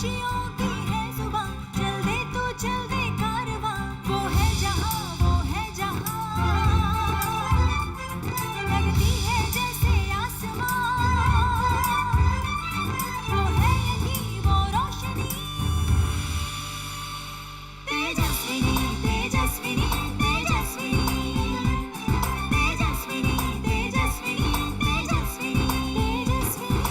खुशियों की है जुबां, चल दे तू चल दे कारवां, वो है जहां लगती है जैसे आसमां, वो है यही वो रोशनी, तेजस्विनी तेजस्विनी तेजस्विनी तेजस्विनी तेजस्विनी तेजस्विनी तेजस्विनी।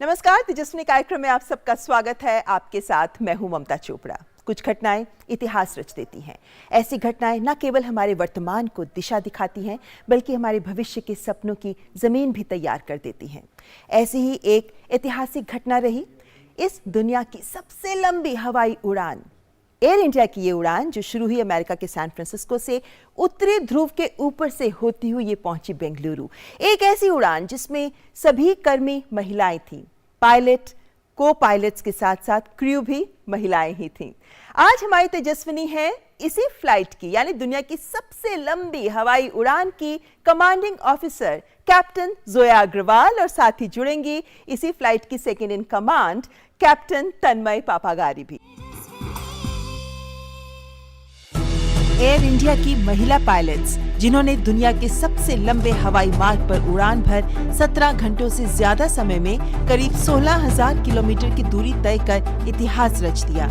नमस्कार, तेजस्विनी कार्यक्रम में आप सबका स्वागत है। आपके साथ मैं हूं ममता चोपड़ा। कुछ घटनाएं इतिहास रच देती हैं। ऐसी घटनाएं न केवल हमारे वर्तमान को दिशा दिखाती हैं, बल्कि हमारे भविष्य के सपनों की जमीन भी तैयार कर देती हैं। ऐसी ही एक ऐतिहासिक घटना रही इस दुनिया की सबसे लंबी हवाई उड़ान, एयर इंडिया की ये उड़ान जो शुरू हुई अमेरिका के सैन फ्रांसिस्को से, उत्तरी ध्रुव के ऊपर से होती हुई ये पहुंची बेंगलुरु। एक ऐसी उड़ान जिसमें सभी कर्मी महिलाएं थीं, पायलट, को पायलट्स के साथ साथ क्रू भी महिलाएं ही थीं। आज हमारी तेजस्विनी है इसी फ्लाइट की, यानी दुनिया की सबसे लंबी हवाई उड़ान की commanding officer captain Zoya Agarwal, और साथ ही जुड़ेंगी इसी फ्लाइट की second in command captain Tanmay Papagari भी। एयर इंडिया की महिला पायलट्स जिन्होंने दुनिया के सबसे लंबे हवाई मार्ग पर उड़ान भर 17 घंटों से ज्यादा समय में करीब 16,000 किलोमीटर की दूरी तय कर इतिहास रच दिया।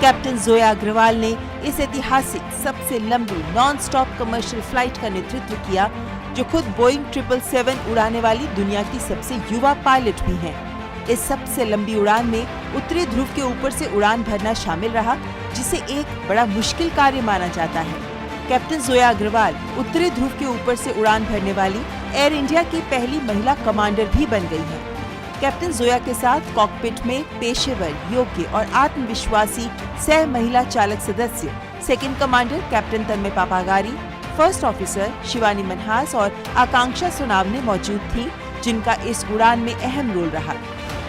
कैप्टन जोया अग्रवाल ने इस ऐतिहासिक सबसे लंबी नॉन स्टॉप कमर्शियल फ्लाइट का नेतृत्व किया, जो खुद बोइंग 777 उड़ाने वाली दुनिया की सबसे युवा पायलट भी हैं। इस सबसे लंबी उड़ान में उत्तरी ध्रुव के ऊपर से उड़ान भरना शामिल रहा, जिसे एक बड़ा मुश्किल कार्य माना जाता है। कैप्टन जोया अग्रवाल उत्तरी ध्रुव के ऊपर से उड़ान भरने वाली एयर इंडिया की पहली महिला कमांडर भी बन गई हैं। कैप्टन जोया के साथ कॉकपिट में पेशेवर, योग्य और आत्मविश्वासी सह महिला चालक सदस्य second commander captain Tanmay Papagari, first officer Shivani Manhas और आकांक्षा सोनावने मौजूद थी, जिनका इस उड़ान में अहम रोल रहा।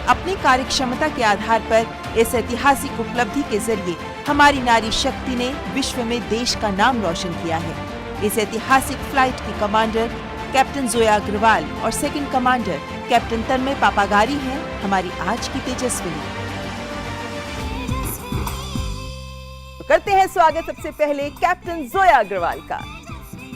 अपनी कार्यक्षमता के आधार पर इस ऐतिहासिक उपलब्धि के जरिए हमारी नारी शक्ति ने विश्व में देश का नाम रोशन किया है। इस ऐतिहासिक फ्लाइट की कमांडर कैप्टन जोया अग्रवाल और second commander captain Tanmay Papagari हैं हमारी आज की तेजस्विनी। तो करते हैं स्वागत सबसे पहले कैप्टन जोया अग्रवाल का।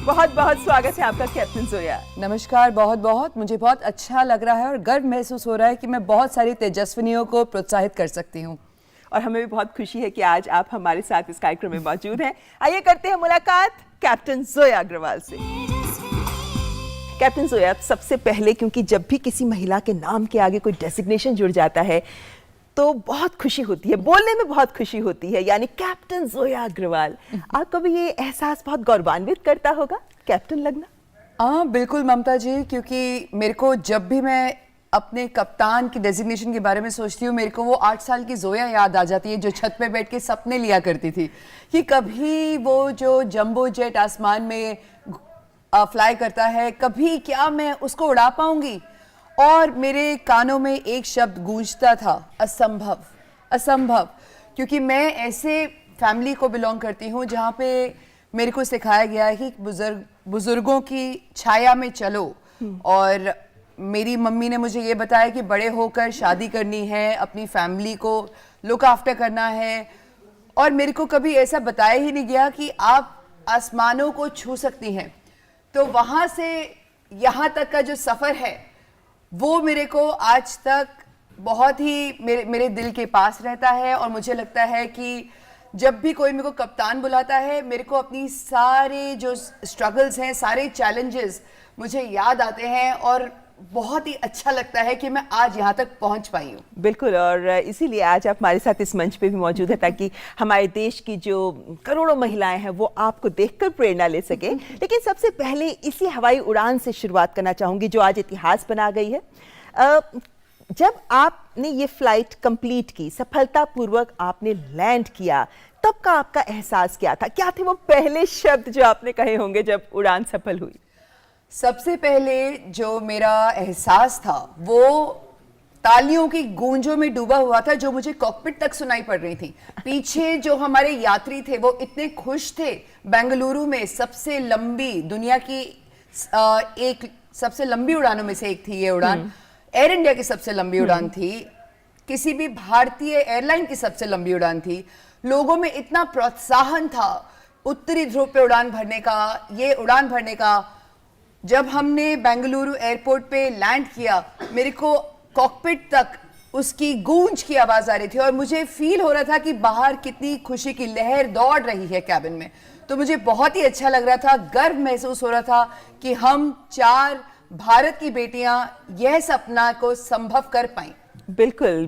बहुत बहुत स्वागत है आपका कैप्टन जोया। नमस्कार, बहुत बहुत मुझे बहुत अच्छा लग रहा है और गर्व महसूस हो रहा है कि मैं बहुत सारी तेजस्विनियों को प्रोत्साहित कर सकती हूँ। और हमें भी बहुत खुशी है कि आज आप हमारे साथ इस कार्यक्रम में मौजूद हैं। आइए करते हैं मुलाकात कैप्टन जोया अग्रवाल से। कैप्टन जोया, सबसे पहले क्योंकि जब भी किसी महिला के नाम के आगे कोई डेजिग्नेशन जुड़ जाता है तो बहुत खुशी होती है, बोलने में बहुत खुशी होती है, यानी कैप्टन जोया अग्रवाल। आपको भी ये एहसास बहुत गौरवान्वित करता होगा कैप्टन लगना? हाँ बिल्कुल ममता जी, क्योंकि मेरे को जब भी मैं अपने कप्तान की डेजिग्नेशन के बारे में सोचती हूँ, मेरे को वो 8 साल की जोया याद आ जाती है जो छत पे बैठ के सपने लिया करती थी कि कभी वो जो जंबो जेट आसमान में फ्लाई करता है, कभी क्या मैं उसको उड़ा पाऊंगी। और मेरे कानों में एक शब्द गूंजता था, असंभव, असंभव। क्योंकि मैं ऐसे फैमिली को बिलोंग करती हूँ जहाँ पे मेरे को सिखाया गया है कि बुजुर्गों की छाया में चलो। और मेरी मम्मी ने मुझे ये बताया कि बड़े होकर शादी करनी है, अपनी फैमिली को लुक आफ्टर करना है। और मेरे को कभी ऐसा बताया ही नहीं गया कि आप आसमानों को छू सकती हैं। तो वहाँ से यहाँ तक का जो सफ़र है वो मेरे को आज तक बहुत ही मेरे दिल के पास रहता है। और मुझे लगता है कि जब भी कोई मेरे को कप्तान बुलाता है, मेरे को अपनी सारे जो स्ट्रगल्स हैं, सारे चैलेंजेस मुझे याद आते हैं और बहुत ही अच्छा लगता है कि मैं आज यहाँ तक पहुँच पाई हूँ। बिल्कुल, और इसीलिए आज आप हमारे साथ इस मंच पे भी मौजूद है ताकि हमारे देश की जो करोड़ों महिलाएं हैं वो आपको देखकर प्रेरणा ले सके। लेकिन सबसे पहले इसी हवाई उड़ान से शुरुआत करना चाहूंगी जो आज इतिहास बना गई है। जब आपने ये फ्लाइट कंप्लीट की, सफलतापूर्वक आपने लैंड किया, तब का आपका एहसास क्या था? क्या थे वो पहले शब्द जो आपने कहे होंगे जब उड़ान सफल हुई? सबसे पहले जो मेरा एहसास था वो तालियों की गूंजों में डूबा हुआ था जो मुझे कॉकपिट तक सुनाई पड़ रही थी। पीछे जो हमारे यात्री थे वो इतने खुश थे। बेंगलुरु में सबसे लंबी, दुनिया की एक सबसे लंबी उड़ानों में से एक थी ये उड़ान। एयर इंडिया की सबसे लंबी उड़ान थी, किसी भी भारतीय एयरलाइन की सबसे लंबी उड़ान थी। लोगों में इतना प्रोत्साहन था उत्तरी ध्रुव पे उड़ान भरने का, ये उड़ान भरने का। जब हमने बेंगलुरु एयरपोर्ट पे लैंड किया, मेरे को कॉकपिट तक उसकी गूंज की आवाज आ रही थी और मुझे फील हो रहा था कि बाहर कितनी खुशी की लहर दौड़ रही है कैबिन में। तो मुझे बहुत ही अच्छा लग रहा था, गर्व महसूस हो रहा था कि हम 4 भारत की बेटियां यह सपना को संभव कर पाई। बिल्कुल,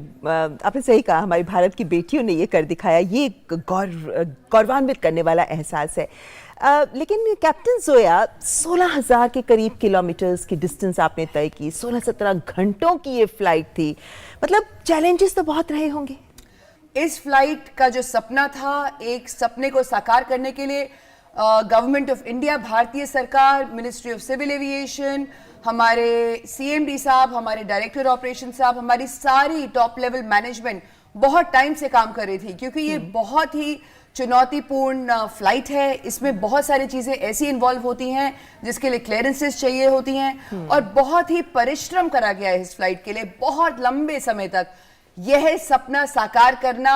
आपने सही कहा, हमारी भारत की बेटियों ने ये कर दिखाया। ये गौरवान्वित करने वाला एहसास है। लेकिन कैप्टन जोया, 16,000 के करीब किलोमीटर्स की डिस्टेंस आपने तय की, 16-17 घंटों की ये फ्लाइट थी। मतलब चैलेंजेस तो बहुत रहे होंगे। इस फ्लाइट का जो सपना था, एक सपने को साकार करने के लिए गवर्नमेंट ऑफ इंडिया, भारतीय सरकार, मिनिस्ट्री ऑफ सिविल एविएशन, हमारे सीएमडी साहब, हमारे डायरेक्टर ऑपरेशन साहब, हमारी सारी टॉप लेवल मैनेजमेंट बहुत टाइम से काम कर रही थी, क्योंकि ये बहुत ही चुनौतीपूर्ण फ्लाइट है। इसमें बहुत सारी चीजें ऐसी इन्वॉल्व होती हैं जिसके लिए क्लियरेंसेस चाहिए होती हैं, और बहुत ही परिश्रम करा गया है इस फ्लाइट के लिए बहुत लंबे समय तक। यह सपना साकार करना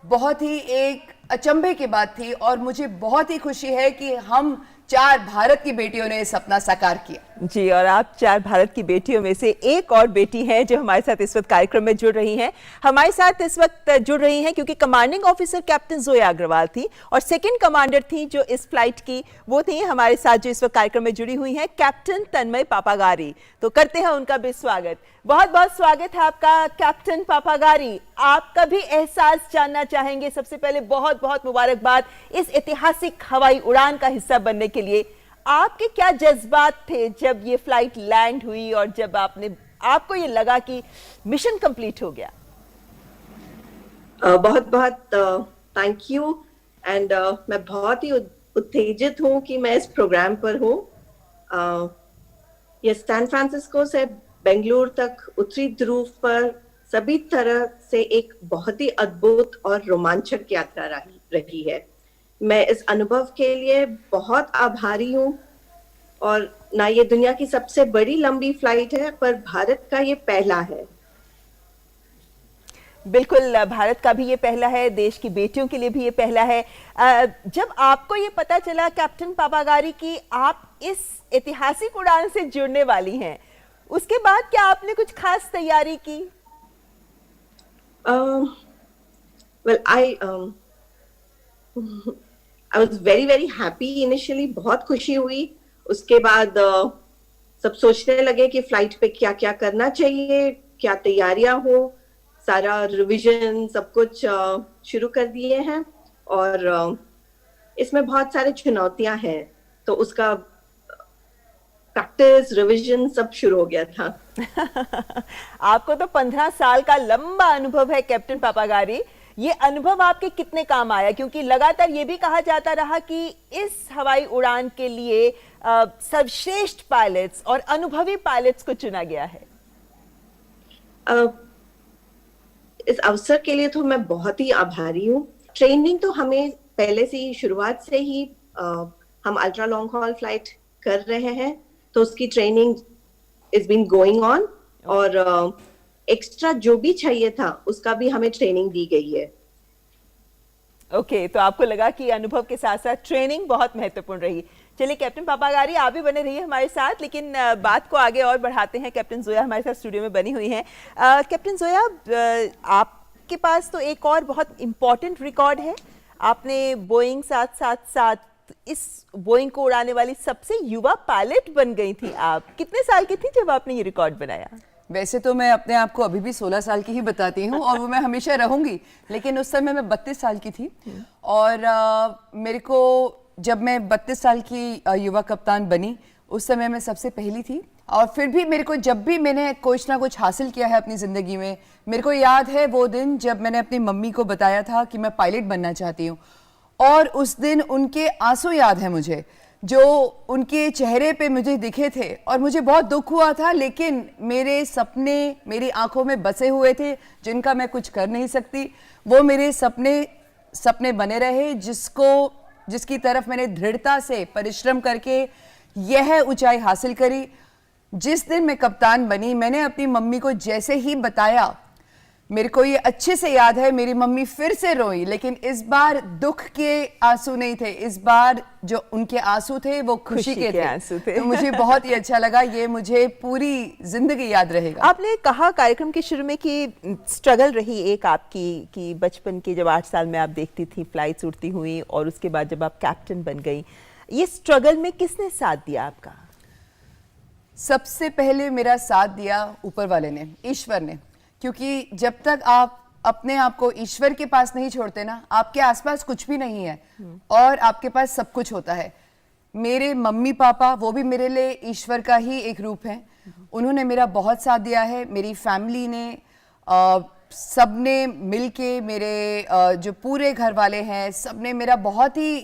बहुत ही एक अचंभे की बात थी, और मुझे बहुत ही खुशी है कि हम 4 भारत की बेटियों ने सपना साकार किया। जी, और आप 4 भारत की बेटियों में से एक और बेटी हैं जो हमारे साथ इस वक्त कार्यक्रम में जुड़ रही हैं। हमारे साथ इस वक्त जुड़ रही हैं क्योंकि commanding officer captain Zoya Agarwal थी, और सेकंड कमांडर थी जो इस फ्लाइट की, वो थी हमारे साथ जो इस वक्त कार्यक्रम में जुड़ी हुई हैं, कैप्टन तन्मय पापागारी। तो करते हैं उनका भी स्वागत। बहुत बहुत स्वागत है आपका कैप्टन पापागारी। आपका भी एहसास जानना चाहेंगे। सबसे पहले बहुत बहुत मुबारकबाद इस ऐतिहासिक हवाई उड़ान का हिस्सा बनने के लिए। आपके क्या जज्बात थे जब ये फ्लाइट लैंड हुई और जब आपको ये लगा कि मिशन कंप्लीट हो गया? बहुत बहुत थैंक यू, एंड मैं बहुत ही उत्तेजित हूँ कि मैं इस प्रोग्राम पर हूँ। ये सैन फ्रांसिस्को से बेंगलुरु तक उत्तरी ध्रुव पर सभी तरह से एक बहुत ही अद्भुत और रोमांचक यात्रा रही है। मैं इस अनुभव के लिए बहुत आभारी हूँ। और ना ये दुनिया की सबसे बड़ी लंबी फ्लाइट है, पर भारत का ये पहला है। बिल्कुल, भारत का भी ये पहला है, देश की बेटियों के लिए भी ये पहला है। जब आपको ये पता चला कैप्टन पापागारी की आप इस ऐतिहासिक उड़ान से जुड़ने वाली हैं, उसके बाद क्या आपने कुछ खास तैयारी की? I was very very happy initially, बहुत खुशी हुई। उसके बाद सब सोचने लगे कि फ्लाइट पे क्या क्या करना चाहिए, क्या तैयारियां हो, सारा रिवीजन सब कुछ शुरू कर दिए हैं। और इसमें बहुत सारे चुनौतियां हैं, तो उसका प्रैक्टिस रिवीजन सब शुरू हो गया था। आपको तो 15 साल का लंबा अनुभव है कैप्टन पापागारी। ये अनुभव आपके कितने काम आया? क्योंकि लगातार ये भी कहा जाता रहा कि इस हवाई उड़ान के लिए सर्वश्रेष्ठ पायलट्स और अनुभवी पायलट्स को चुना गया है। इस अवसर के लिए तो मैं बहुत ही आभारी हूँ। ट्रेनिंग तो हमें पहले से ही, शुरुआत से ही हम अल्ट्रा लॉन्ग हॉल फ्लाइट कर रहे हैं, तो उसकी training is been going on, और एक्स्ट्रा जो भी चाहिए था उसका भी हमें ट्रेनिंग दी गई है। ओके, तो आपको लगा कि अनुभव के साथ साथ ट्रेनिंग बहुत महत्वपूर्ण रही। चलिए कैप्टन पापागारी, आप भी बने रहिए हमारे साथ, लेकिन बात को आगे और बढ़ाते हैं। कैप्टन जोया हमारे साथ स्टूडियो में बनी हुई हैं। कैप्टन जोया, आपके पास तो एक और बहुत इंपॉर्टेंट रिकॉर्ड है। आपने बोइंग 777 इस बोइंग को उड़ाने वाली सबसे युवा पायलट बन गई थी। आप कितने साल की थी जब आपने ये रिकॉर्ड बनाया? वैसे तो मैं अपने आप को अभी भी 16 साल की ही बताती हूँ, और वो मैं हमेशा रहूंगी, लेकिन उस समय मैं 32 साल की थी। और मेरे को जब मैं 32 साल की युवा कप्तान बनी, उस समय मैं सबसे पहली थी। और फिर भी मेरे को, जब भी मैंने कुछ ना कुछ हासिल किया है अपनी ज़िंदगी में, मेरे को याद है वो दिन जब मैंने अपनी मम्मी को बताया था कि मैं पायलट बनना चाहती हूँ, और उस दिन उनके आंसू याद है मुझे, जो उनके चेहरे पे मुझे दिखे थे, और मुझे बहुत दुख हुआ था। लेकिन मेरे सपने मेरी आंखों में बसे हुए थे, जिनका मैं कुछ कर नहीं सकती। वो मेरे सपने बने रहे, जिसकी तरफ मैंने दृढ़ता से परिश्रम करके यह ऊंचाई हासिल करी। जिस दिन मैं कप्तान बनी, मैंने अपनी मम्मी को जैसे ही बताया, मेरे को ये अच्छे से याद है, मेरी मम्मी फिर से रोई, लेकिन इस बार दुख के आंसू नहीं थे, इस बार जो उनके आंसू थे वो खुशी के आंसू थे। तो मुझे बहुत ही अच्छा लगा, ये मुझे पूरी जिंदगी याद रहेगा। आपने कहा कार्यक्रम के शुरू में कि स्ट्रगल रही एक आपकी, कि बचपन के जब 8 साल में आप देखती थी फ्लाइट्स उड़ती हुई और उसके बाद जब आप कैप्टन बन गई, ये स्ट्रगल में किसने साथ दिया आपका? सबसे पहले मेरा साथ दिया ऊपर वाले ने, ईश्वर ने, क्योंकि जब तक आप अपने आप को ईश्वर के पास नहीं छोड़ते ना, आपके आसपास कुछ भी नहीं है और आपके पास सब कुछ होता है। मेरे मम्मी पापा वो भी मेरे लिए ईश्वर का ही एक रूप है, उन्होंने मेरा बहुत साथ दिया है। मेरी फैमिली ने सबने मिलके, मेरे जो पूरे घर वाले हैं सबने मेरा बहुत ही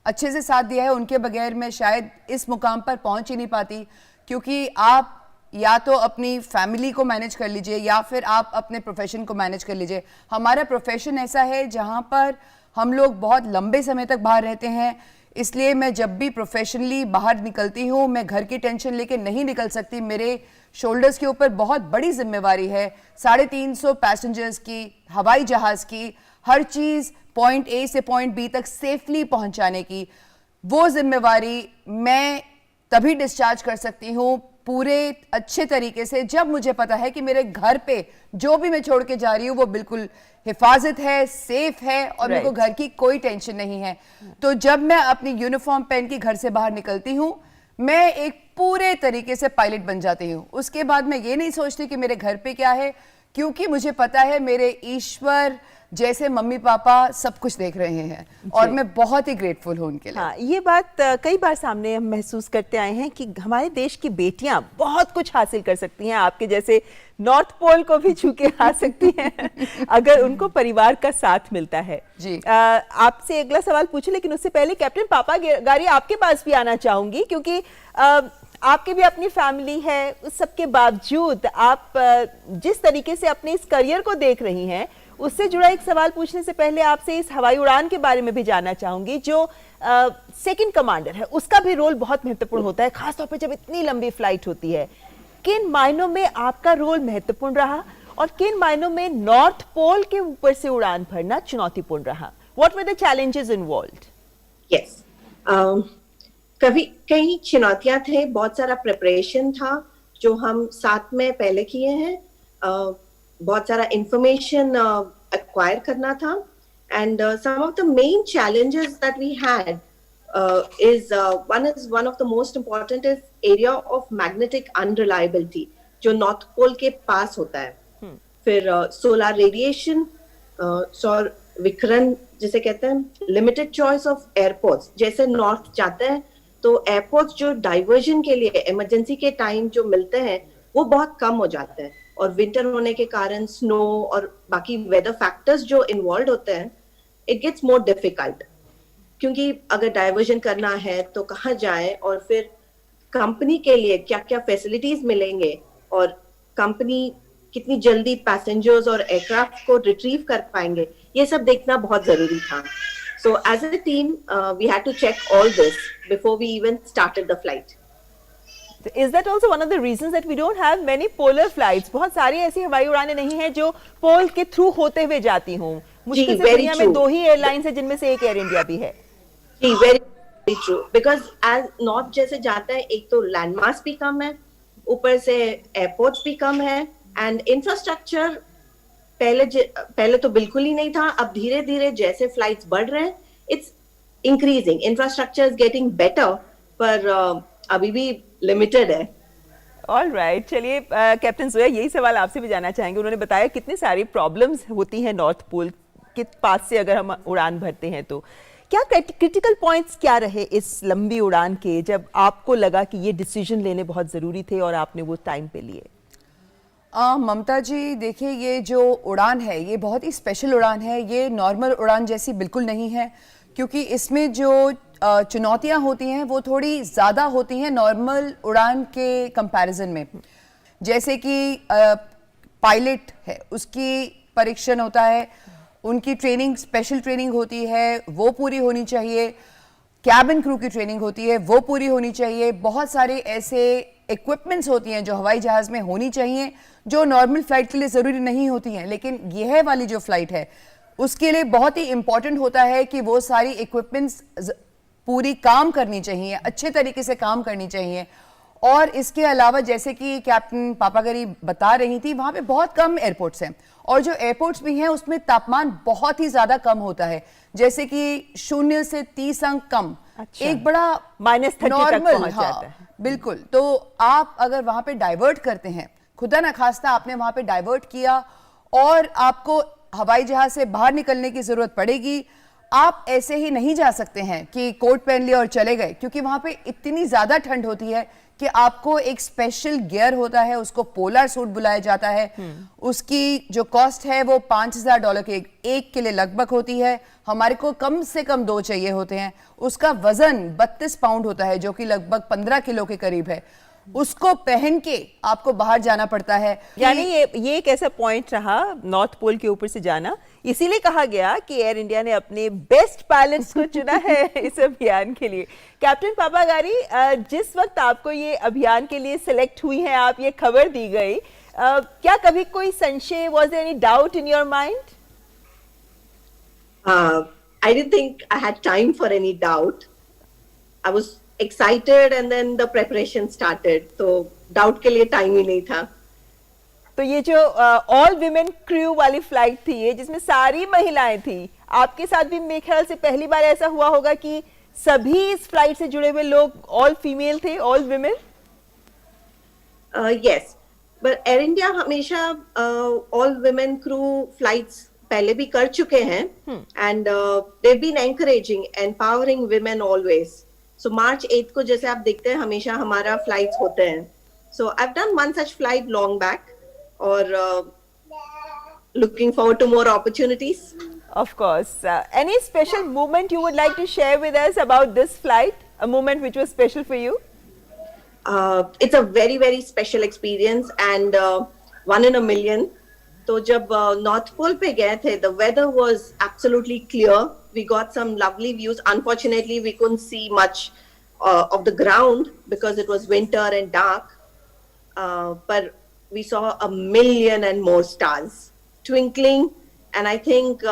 अच्छे से साथ दिया है। उनके बगैर मैं शायद इस मुकाम पर पहुंच ही नहीं पाती, क्योंकि आप या तो अपनी फैमिली को मैनेज कर लीजिए या फिर आप अपने प्रोफेशन को मैनेज कर लीजिए। हमारा प्रोफेशन ऐसा है जहां पर हम लोग बहुत लंबे समय तक बाहर रहते हैं, इसलिए मैं जब भी प्रोफेशनली बाहर निकलती हूं, मैं घर की टेंशन लेके नहीं निकल सकती। मेरे शोल्डर्स के ऊपर बहुत बड़ी जिम्मेवारी है, 350 पैसेंजर्स की, हवाई जहाज की, हर चीज़ पॉइंट ए से पॉइंट बी तक सेफली पहुंचाने की। वो जिम्मेवारी मैं तभी डिस्चार्ज कर सकती हूँ पूरे अच्छे तरीके से जब मुझे पता है कि मेरे घर पे जो भी मैं छोड़ के जा रही हूँ वो बिल्कुल हिफाजत है, सेफ है और मेरे को घर की कोई टेंशन नहीं है। तो जब मैं अपनी यूनिफॉर्म पहन के घर से बाहर निकलती हूँ, मैं एक पूरे तरीके से पायलट बन जाती हूँ। उसके बाद मैं ये नहीं सोचती कि मेरे घर पे क्या है, क्योंकि मुझे पता है मेरे ईश्वर जैसे मम्मी पापा सब कुछ देख रहे हैं और मैं बहुत ही ग्रेटफुल हूँ उनके लिए। हाँ, ये बात कई बार सामने हम महसूस करते आए हैं कि हमारे देश की बेटियां बहुत कुछ हासिल कर सकती हैं, आपके जैसे नॉर्थ पोल को भी छू के आ सकती हैं अगर उनको परिवार का साथ मिलता है। जी आपसे अगला सवाल पूछे, लेकिन उससे पहले कैप्टन पापा गारी आपके पास भी आना चाहूंगी, क्योंकि आपकी भी अपनी फैमिली है। उस सबके बावजूद आप जिस तरीके से अपने इस करियर को देख रही हैं, उससे जुड़ा एक सवाल पूछने से पहले आपसे इस हवाई उड़ान के बारे में भी जानना चाहूंगी। जो सेकंड कमांडर है उसका भी रोल बहुत महत्वपूर्ण होता है, खासतौर पर जब इतनी लंबी फ्लाइट होती है। किन मायनों में आपका रोल महत्वपूर्ण रहा और किन मायनों में नॉर्थ पोल के ऊपर से उड़ान भरना चुनौतीपूर्ण रहा? What were the challenges involved? Yes, कई चुनौतियां थे, बहुत सारा प्रिपरेशन था जो हम साथ में पहले किए हैं, बहुत सारा इंफॉर्मेशन एक्वायर करना था, and some of the main challenges that we had is one of the most important is area of magnetic unreliability जो नॉर्थ पोल के पास होता है। फिर सोलर रेडिएशन, सौर विकिरण जिसे कहते हैं, लिमिटेड चॉइस ऑफ एयरपोर्ट्स, जैसे नॉर्थ जाते हैं तो एयरपोर्ट्स जो डाइवर्जन के लिए इमरजेंसी के टाइम जो मिलते हैं वो बहुत कम हो जाते हैं, और विंटर होने के कारण स्नो और बाकी वेदर फैक्टर्स जो इन्वॉल्व होते हैं, इट गेट्स मोर डिफिकल्ट, क्योंकि अगर डाइवर्जन करना है तो कहाँ जाए और फिर कंपनी के लिए क्या क्या फैसिलिटीज मिलेंगे और कंपनी कितनी जल्दी पैसेंजर्स और एयरक्राफ्ट को रिट्रीव कर पाएंगे, ये सब देखना बहुत जरूरी था। So as a team, we had to check all this before we even started the flight. Is that also one of the reasons that we don't have many polar flights? बहुत सारी ऐसी हवाई उड़ानें नहीं हैं जो पोल के थ्रू होते हुए जाती हों। मुश्किल से दुनिया में 2 ही एयरलाइंस है जिनमें से एक एयर इंडिया भी है। जी, very true. Because as north जैसे जाता है, एक तो लैंडमार्क्स भी कम है, ऊपर से एयरपोर्ट्स भी कम है, एंड इंफ्रास्ट्रक्चर पहले तो बिल्कुल ही नहीं था। अब धीरे धीरे जैसे फ्लाइट्स बढ़ रहे हैं, it's increasing, infrastructure is getting better, पर अभी भी लिमिटेड है। ऑल राइट, चलिए कैप्टन जोया, यही सवाल आपसे भी जानना चाहेंगे। उन्होंने बताया कितनी सारी प्रॉब्लम्स होती हैं नॉर्थ पोल के पास से अगर हम उड़ान भरते हैं, तो क्या क्रिटिकल पॉइंट्स क्या रहे इस लंबी उड़ान के, जब आपको लगा कि ये डिसीजन लेने बहुत ज़रूरी थे और आपने वो टाइम पे लिए? ममता जी, देखिए, ये जो उड़ान है ये बहुत ही स्पेशल उड़ान है। ये नॉर्मल उड़ान जैसी बिल्कुल नहीं है, क्योंकि इसमें जो चुनौतियां होती हैं वो थोड़ी ज़्यादा होती हैं नॉर्मल उड़ान के कंपैरिजन में। जैसे कि पायलट है, उसकी परीक्षण होता है, उनकी ट्रेनिंग, स्पेशल ट्रेनिंग होती है, वो पूरी होनी चाहिए। कैबिन क्रू की ट्रेनिंग होती है, वो पूरी होनी चाहिए। बहुत सारे ऐसे इक्विपमेंट्स होती हैं जो हवाई जहाज में होनी चाहिए, जो नॉर्मल फ्लाइट के लिए ज़रूरी नहीं होती हैं, लेकिन यह वाली जो फ्लाइट है उसके लिए बहुत ही इंपॉर्टेंट होता है कि वो सारी इक्विपमेंट्स पूरी काम करनी चाहिए, अच्छे तरीके से काम करनी चाहिए। और इसके अलावा जैसे कि कैप्टन पापागरी बता रही थी, वहाँ पे बहुत कम एयरपोर्ट्स हैं और जो एयरपोर्ट्स भी हैं उसमें तापमान बहुत ही ज़्यादा कम होता है, जैसे कि 0 से 30 अंक कम। अच्छा। एक बड़ा -30 तक नॉर्मल, पहुंच जाता है। बिल्कुल। तो आप अगर वहाँ पे डाइवर्ट करते हैं, खुदा न खास्ता आपने वहाँ पे डाइवर्ट किया और आपको हवाई जहाज से बाहर निकलने की जरूरत पड़ेगी, आप ऐसे ही नहीं जा सकते हैं कि कोट पहन लिया और चले गए, क्योंकि वहां पे इतनी ज्यादा ठंड होती है कि आपको एक स्पेशल गियर होता है, उसको पोलर सूट बुलाया जाता है। उसकी जो कॉस्ट है वो $5000 के एक के लिए लगभग होती है। हमारे को कम से कम 2 चाहिए होते हैं। उसका वजन 32 पाउंड होता है, जो कि लगभग 15 किलो के करीब है। उसको पहन के आपको बाहर जाना पड़ता है। यानी ये एक ऐसा पॉइंट रहा नॉर्थ पोल के ऊपर से जाना, इसीलिए कहा गया कि एयर इंडिया ने अपने बेस्ट पायलट्स को चुना है इस अभियान के लिए। कैप्टन पापागारी, जिस वक्त आपको ये अभियान के लिए सिलेक्ट हुई हैं, आप ये खबर दी गई, क्या कभी कोई संशय, was there any doubt in your mind? I didn't think I had time for any doubt. I was excited and then the preparation started. तो डाउट के लिए टाइम ही नहीं था। तो ये जो ऑल विमेन क्रू वाली फ्लाइट थी, ये जिसमें सारी महिलाएं थी, आपके साथ भी मेरे ख्याल से पहली बार ऐसा हुआ होगा कि सभी इस फ्लाइट से जुड़े हुए लोग ऑल फीमेल थे, all women? Yes, but Air India हमेशा ऑल वुमेन क्रू फ्लाइट्स पहले भी कर चुके हैं and they been encouraging empowering women always. So March 8 को जैसे आप देखते हैं हमेशा हमारा फ्लाइट्स होते हैं। So I have done one such flight long back और looking forward to more opportunities. Of course. Any special moment you would like to share with us about this flight? A moment which was special for you? It's a very very special experience and one in a million. तो जब north pole पे गए थे, the weather was absolutely clear. We got some lovely views. Unfortunately, we couldn't see much of the ground because it was winter and dark. But we saw a million and more stars twinkling, and I think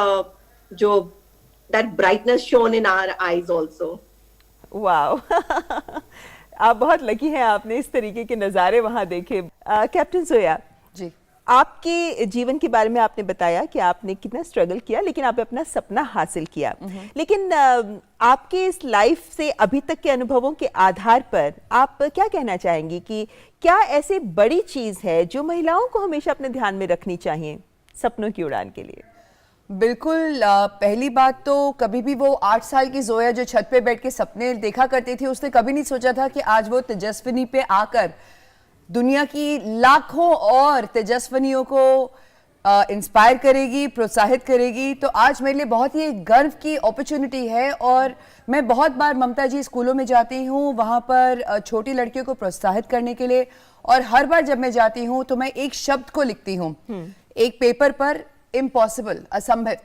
that brightness shone in our eyes also. Wow. आप बहुत lucky हैं, आपने इस तरीके के नज़ारे वहाँ देखे। कैप्टन जोया जी, आपके जीवन के बारे में आपने बताया कि आपने कितना स्ट्रगल किया, लेकिन आपने अपना सपना हासिल किया। लेकिन आपके इस लाइफ से अभी तक के अनुभवों के आधार पर आप क्या कहना चाहेंगी कि क्या ऐसी बड़ी चीज है जो महिलाओं को हमेशा अपने ध्यान में रखनी चाहिए सपनों की उड़ान के लिए? बिल्कुल। पहली बात तो कभी भी वो 8 साल की जोया जो छत पे बैठ के सपने देखा करती थी, उसने कभी नहीं सोचा था कि आज वो तेजस्विनी पे आकर दुनिया की लाखों और तेजस्विनियों को इंस्पायर करेगी, प्रोत्साहित करेगी। तो आज मेरे लिए बहुत ही गर्व की अपॉर्चुनिटी है और मैं बहुत बार ममता जी स्कूलों में जाती हूँ, वहाँ पर छोटी लड़कियों को प्रोत्साहित करने के लिए, और हर बार जब मैं जाती हूँ तो मैं एक शब्द को लिखती हूँ एक पेपर पर, इम्पॉसिबल, असंभव।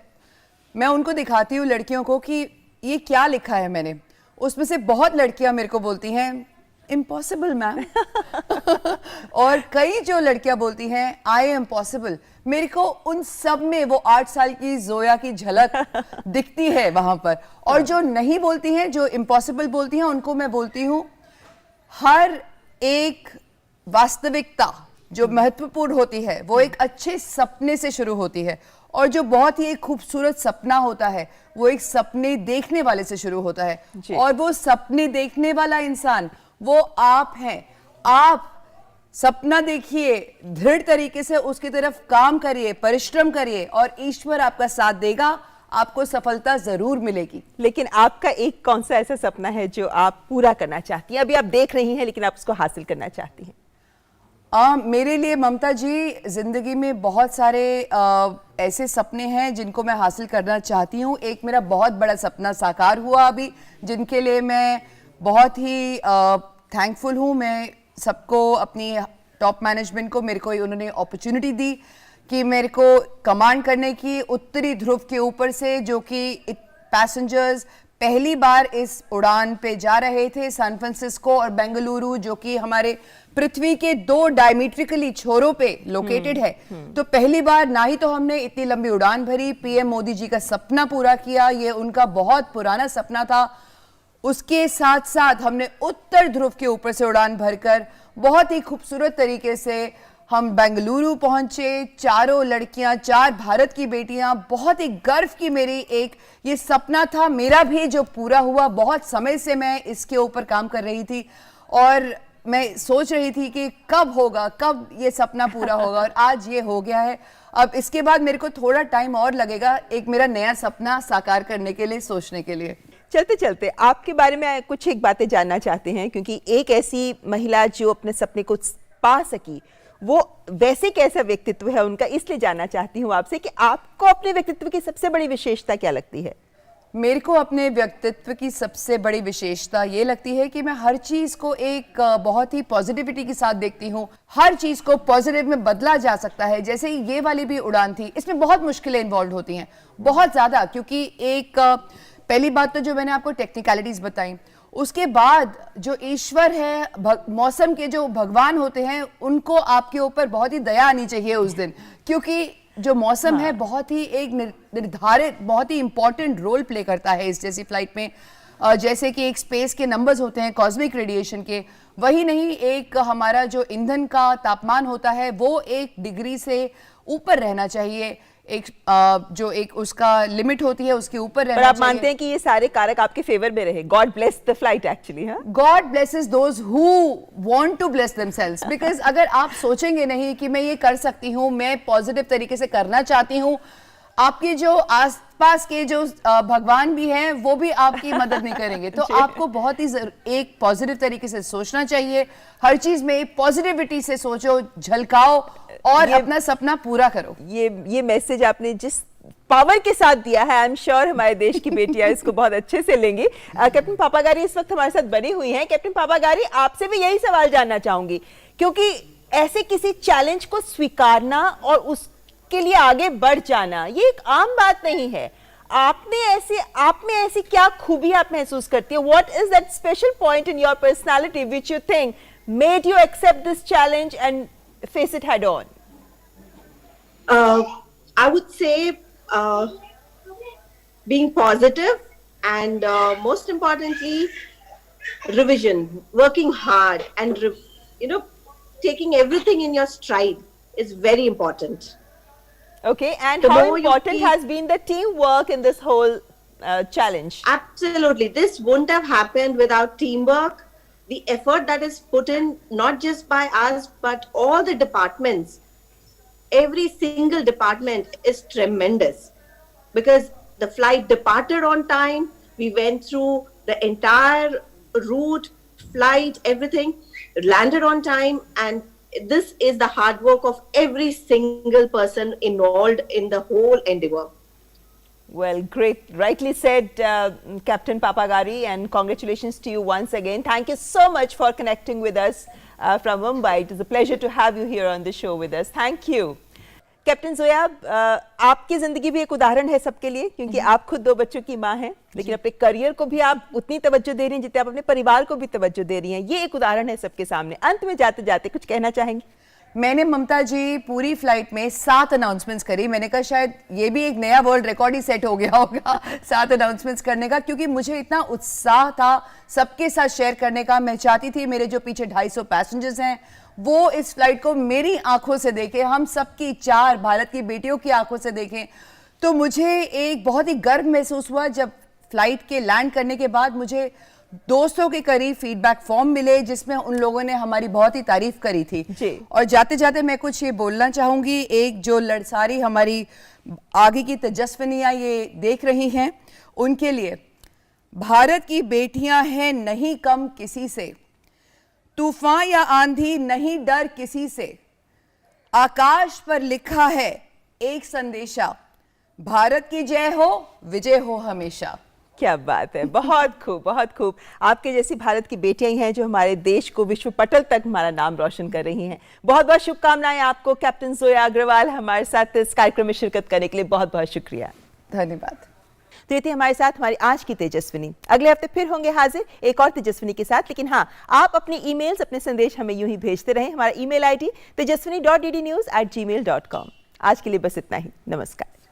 मैं उनको दिखाती हूँ लड़कियों को कि ये क्या लिखा है मैंने। उसमें से बहुत लड़कियां मेरे को बोलती हैं इम्पॉसिबल मैम और कई जो लड़कियां बोलती हैं आई एम पॉसिबल। मेरे को उन सब में वो 8 साल की जोया की झलक दिखती है वहां पर। और जो नहीं बोलती हैं, जो इम्पॉसिबल बोलती हैं, उनको मैं बोलती हूँ हर एक वास्तविकता जो महत्वपूर्ण होती है वो एक अच्छे सपने से शुरू होती है, और जो बहुत ही एक खूबसूरत सपना होता है वो एक सपने देखने वाले से शुरू होता है। और वो सपने देखने वाला इंसान वो आप हैं। आप सपना देखिए, दृढ़ तरीके से उसकी तरफ काम करिए, परिश्रम करिए और ईश्वर आपका साथ देगा, आपको सफलता जरूर मिलेगी। लेकिन आपका एक कौन सा ऐसा सपना है जो आप पूरा करना चाहती हैं? अभी आप देख रही हैं लेकिन आप उसको हासिल करना चाहती हैं। मेरे लिए ममता जी जिंदगी में बहुत सारे ऐसे सपने हैं जिनको मैं हासिल करना चाहती हूँ। एक मेरा बहुत बड़ा सपना साकार हुआ अभी, जिनके लिए मैं बहुत ही थैंकफुल हूँ। मैं सबको, अपनी टॉप मैनेजमेंट को, मेरे को उन्होंने अपॉर्चुनिटी दी कि मेरे को कमांड करने की उत्तरी ध्रुव के ऊपर से, जो कि पैसेंजर्स पहली बार इस उड़ान पे जा रहे थे, सैन फ्रांसिस्को और बेंगलुरु, जो कि हमारे पृथ्वी के 2 डायमीट्रिकली छोरों पे लोकेटेड है, तो पहली बार ना ही तो हमने इतनी लंबी उड़ान भरी, पीएम मोदी जी का सपना पूरा किया, ये उनका बहुत पुराना सपना था। उसके साथ साथ हमने उत्तर ध्रुव के ऊपर से उड़ान भरकर बहुत ही खूबसूरत तरीके से हम बेंगलुरु पहुंचे। 4 लड़कियां, 4 भारत की बेटियां, बहुत ही गर्व की मेरी एक ये सपना था मेरा भी जो पूरा हुआ। बहुत समय से मैं इसके ऊपर काम कर रही थी और मैं सोच रही थी कि कब होगा, कब ये सपना पूरा होगा, और आज ये हो गया है। अब इसके बाद मेरे को थोड़ा टाइम और लगेगा एक मेरा नया सपना साकार करने के लिए, सोचने के लिए। चलते चलते आपके बारे में कुछ एक बातें जानना चाहते हैं, क्योंकि एक ऐसी महिला जो अपने सपने को पा सकी, वो वैसे कैसा व्यक्तित्व है उनका, इसलिए जानना चाहती हूँ आपसे कि आपको अपने व्यक्तित्व की सबसे बड़ी विशेषता क्या लगती है? मेरे को अपने व्यक्तित्व की सबसे बड़ी विशेषता ये लगती है कि मैं हर चीज को एक बहुत ही पॉजिटिविटी के साथ देखती हूँ। हर चीज को पॉजिटिव में बदला जा सकता है। जैसे ये वाली भी उड़ान थी, इसमें बहुत मुश्किलें इन्वॉल्व होती हैं, बहुत ज्यादा, क्योंकि एक पहली बात तो जो मैंने आपको टेक्निकलिटीज बताई, उसके बाद जो ईश्वर है, मौसम के जो भगवान होते हैं, उनको आपके ऊपर बहुत ही दया आनी चाहिए उस दिन, क्योंकि जो मौसम है बहुत ही एक निर्धारित, बहुत ही इंपॉर्टेंट रोल प्ले करता है इस जैसी फ्लाइट में। जैसे कि एक स्पेस के नंबर्स होते हैं कॉस्मिक रेडिएशन के, वही नहीं, एक हमारा जो ईंधन का तापमान होता है वो 1 डिग्री से ऊपर रहना चाहिए, एक जो एक उसका लिमिट होती है उसके ऊपर रहना चाहिए। आप मानते हैं कि ये सारे कारक आपके फेवर में रहे? God bless the flight actually. हाँ, God blesses those who want to bless themselves, because अगर आप सोचेंगे नहीं कि मैं ये कर सकती हूँ, मैं पॉजिटिव तरीके से करना चाहती हूँ, आपके जो आसपास के जो भगवान भी हैं वो भी आपकी मदद नहीं करेंगे। तो आपको बहुत ही एक पॉजिटिव तरीके से सोचना चाहिए, हर चीज में पॉजिटिविटी से सोचो, झलकाओ और अपना सपना पूरा करो। ये मैसेज आपने जिस पावर के साथ दिया है, आई एम श्योर हमारे देश की बेटियां इसको बहुत अच्छे से लेंगी। कैप्टन पापागारी इस वक्त हमारे साथ बनी हुई हैं। कैप्टन पापागारी, आपसे भी यही सवाल जानना चाहूंगी, क्योंकि ऐसे किसी चैलेंज को स्वीकारना और उसके लिए आगे बढ़ जाना ये एक आम बात नहीं है। आप में ऐसी क्या खूबी आप महसूस करती है? What is that special point in your personality which you think made you accept this challenge and face it head on? I would say being positive and most importantly revision, working hard and taking everything in your stride is very important. Okay, and how important has been the teamwork in this whole challenge? Absolutely, this wouldn't have happened without teamwork. The effort that is put in not just by us but all the departments. Every single department is tremendous because the flight departed on time. We went through the entire route, flight, everything, landed on time, and this is the hard work of every single person involved in the whole endeavor. Well, great, rightly said, Captain Papagari, and congratulations to you once again. Thank you so much for connecting with us from Mumbai. It is a pleasure to have you here on the show with us. Thank you. Captain Zoya, आपकी जिंदगी भी एक उदाहरण है सबके लिए, क्योंकि आप खुद 2 बच्चों की मां हैं, लेकिन अपने करियर को भी आप उतनी तवज्जो दे रही हैं जितने आप अपने परिवार को भी तवज्जो दे रही हैं। ये एक उदाहरण है सबके सामने। अंत में जाते जाते कुछ कहना चाहेंगे? मैंने ममता जी पूरी फ्लाइट में 7 अनाउंसमेंट्स करी। मैंने कहा शायद ये भी एक नया वर्ल्ड रिकॉर्ड ही सेट हो गया होगा 7 अनाउंसमेंट्स करने का, क्योंकि मुझे इतना उत्साह था सबके साथ शेयर करने का। मैं चाहती थी मेरे जो पीछे 250 पैसेंजर्स हैं वो इस फ्लाइट को मेरी आंखों से देखें, हम सबकी 4 भारत की बेटियों की आंखों से देखें। तो मुझे एक बहुत ही गर्व महसूस हुआ जब फ्लाइट के लैंड करने के बाद मुझे 200 के करीब फीडबैक फॉर्म मिले जिसमें उन लोगों ने हमारी बहुत ही तारीफ करी थी जी। और जाते जाते मैं कुछ ये बोलना चाहूंगी, एक जो लड़सारी हमारी आगे की तेजस्विनियां ये देख रही हैं उनके लिए, भारत की बेटियां हैं नहीं कम किसी से, तूफान या आंधी नहीं डर किसी से, आकाश पर लिखा है एक संदेशा, भारत की जय हो, विजय हो हमेशा। क्या बात है, बहुत खूब, बहुत खूब। आपके जैसी भारत की बेटियां ही हैं जो हमारे देश को विश्व पटल तक हमारा नाम रोशन कर रही हैं। बहुत बहुत शुभकामनाएं आपको। कैप्टन जोया अग्रवाल हमारे साथ इस कार्यक्रम में शिरकत करने के लिए बहुत बहुत शुक्रिया। धन्यवाद। तो ये थी हमारे साथ हमारी आज की तेजस्विनी। अगले हफ्ते फिर होंगे हाजिर एक और तेजस्विनी के साथ, लेकिन हाँ, आप अपनी ईमेल्स, अपने संदेश हमें यूं ही भेजते रहें। हमारा ईमेल आईडी tejaswini.ddnews@gmail.com। आज के लिए बस इतना ही। नमस्कार।